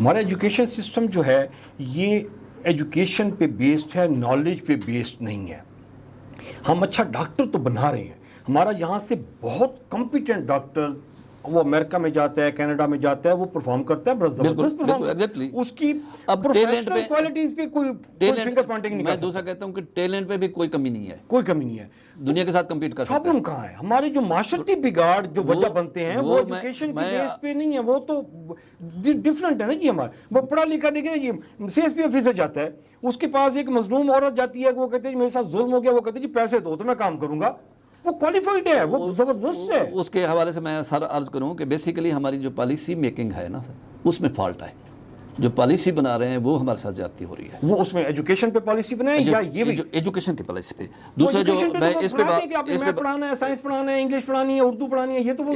ہمارا education system جو ہے یہ ایجوکیشن پہ بیسڈ ہے، نالج پہ بیسڈ نہیں ہے. ہم اچھا ڈاکٹر تو بنا رہے ہیں، ہمارا یہاں سے بہت کمپیٹنٹ ڈاکٹر وہ امریکہ میں جاتا ہے، کینیڈا میں جاتا ہے، وہ پرفارم کرتا ہے، بڑا زبردست پرفارم. اس کی پروفیشنل کوالٹیز پہ کوئی فنگر پوائنٹنگ نہیں کر سکتا. میں دوسرا کہتا ہوں کہ ٹیلنٹ پہ بھی کوئی کمی نہیں ہے، کوئی کمی نہیں ہے. دنیا کے ساتھ کمپیٹ کر سکتے ہیں. پرابلم کہاں ہے؟ ہمارے جو معاشرتی بگاڑ جو وجہ بنتے ہیں وہ ایجوکیشن کے بیس پہ نہیں ہے، وہ تو ڈفرنٹ ہے نا جی. ہمارا وہ پڑھا لکھا دیکھیں جی سی ایس پی آفیسر جاتا ہے، اس کے پاس ایک مظلوم عورت جاتی ہے، وہ کہتے ہیں میرے ساتھ ظلم ہو گیا، وہ کہتے ہیں جی پیسے دو تو میں کام کروں گا. وہ کوالیفائڈ ہے، وہ زبردست ہے. اس کے حوالے سے میں سر عرض کروں کہ بیسیکلی ہماری جو پالیسی میکنگ ہے نا سر، اس میں فالٹ ہے. جو پالیسی بنا رہے ہیں وہ ہمارے ساتھ زیادتی ہو رہی ہے. وہ اس میں ایجوکیشن پہ پالیسی بنائے یا یہ بھی ایجوکیشن کی پالیسی پہ. دوسرا جو میں اس پہ پڑھانا ہے، سائنس پڑھانا ہے، انگلش پڑھانی ہے، اردو پڑھانی ہے، یہ تو وہ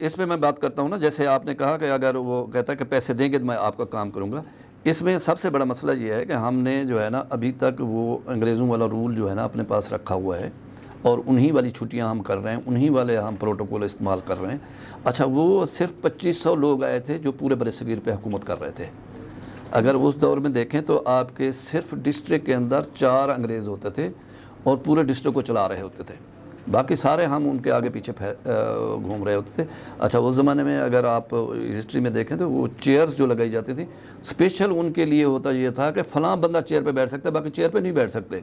اس پہ میں بات کرتا ہوں نا. جیسے آپ نے کہا کہ اگر وہ کہتا ہے کہ پیسے دیں گے تو میں آپ کا کام کروں گا. اس میں سب سے بڑا مسئلہ یہ ہے کہ ہم نے جو ہے نا ابھی تک وہ انگریزوں والا رول جو ہے نا اپنے پاس رکھا ہوا ہے، اور انہی والی چھٹیاں ہم کر رہے ہیں، انہی والے ہم پروٹوکول استعمال کر رہے ہیں. اچھا وہ صرف 2500 لوگ آئے تھے جو پورے برصغیر پہ حکومت کر رہے تھے. اگر اس دور میں دیکھیں تو آپ کے صرف ڈسٹرکٹ کے اندر 4 انگریز ہوتے تھے اور پورے ڈسٹرکٹ کو چلا رہے ہوتے تھے. باقی سارے ہم ان کے آگے پیچھے گھوم رہے ہوتے تھے. اچھا اس زمانے میں اگر آپ ہسٹری میں دیکھیں تو وہ چیئرز جو لگائی جاتی تھی اسپیشل ان کے لیے ہوتا یہ تھا کہ فلاں بندہ چیئر پہ بیٹھ سکتا ہے، باقی چیئر پہ نہیں بیٹھ سکتے،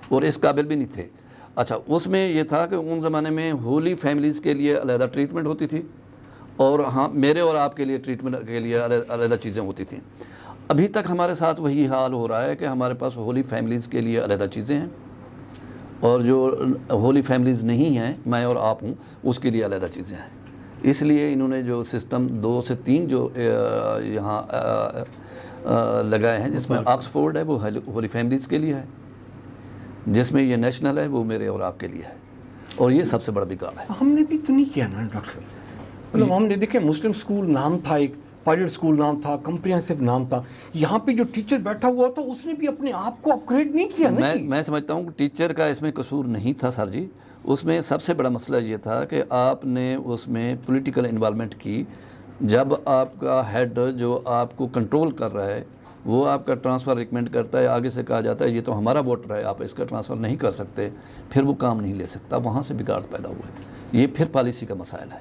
اور اس قابل بھی نہیں تھے. اچھا اس میں یہ تھا کہ ان زمانے میں ہولی فیملیز کے لیے علیحدہ ٹریٹمنٹ ہوتی تھی، اور ہاں میرے اور آپ کے لیے ٹریٹمنٹ کے لیے علیحدہ چیزیں ہوتی تھیں. ابھی تک ہمارے ساتھ وہی حال ہو رہا ہے کہ ہمارے پاس ہولی فیملیز کے لیے علیحدہ چیزیں ہیں، اور جو ہولی فیملیز نہیں ہیں، میں اور آپ ہوں، اس کے لیے علیحدہ چیزیں ہیں. اس لیے انہوں نے جو سسٹم 2 سے 3 جو یہاں لگائے ہیں، جس میں آکسفورڈ ہے وہ ہولی فیملیز کے لیے ہے، جس میں یہ نیشنل ہے وہ میرے اور آپ کے لیے ہے، اور یہ سب سے بڑا بگاڑ ہے. ہم نے بھی تو نہیں کیا نا ڈاکٹر صاحب. مطلب ہم نے دیکھیں مسلم اسکول نام تھا، ایک پائلٹ اسکول نام تھا، کمپریہنسو نام تھا. یہاں پہ جو ٹیچر بیٹھا ہوا تھا اس نے بھی اپنے آپ کو اپ گریڈ نہیں کیا نا. میں سمجھتا ہوں کہ ٹیچر کا اس میں قصور نہیں تھا سر جی. اس میں سب سے بڑا مسئلہ یہ تھا کہ آپ نے اس میں پولیٹیکل انوالومنٹ کی. جب آپ کا ہیڈ جو آپ کو کنٹرول کر رہا ہے وہ آپ کا ٹرانسفر ریکمینڈ کرتا ہے، آگے سے کہا جاتا ہے یہ تو ہمارا ووٹر ہے، آپ اس کا ٹرانسفر نہیں کر سکتے، پھر وہ کام نہیں لے سکتا. وہاں سے بگاڑ پیدا ہوا ہے. یہ پھر پالیسی کا مسائل ہے.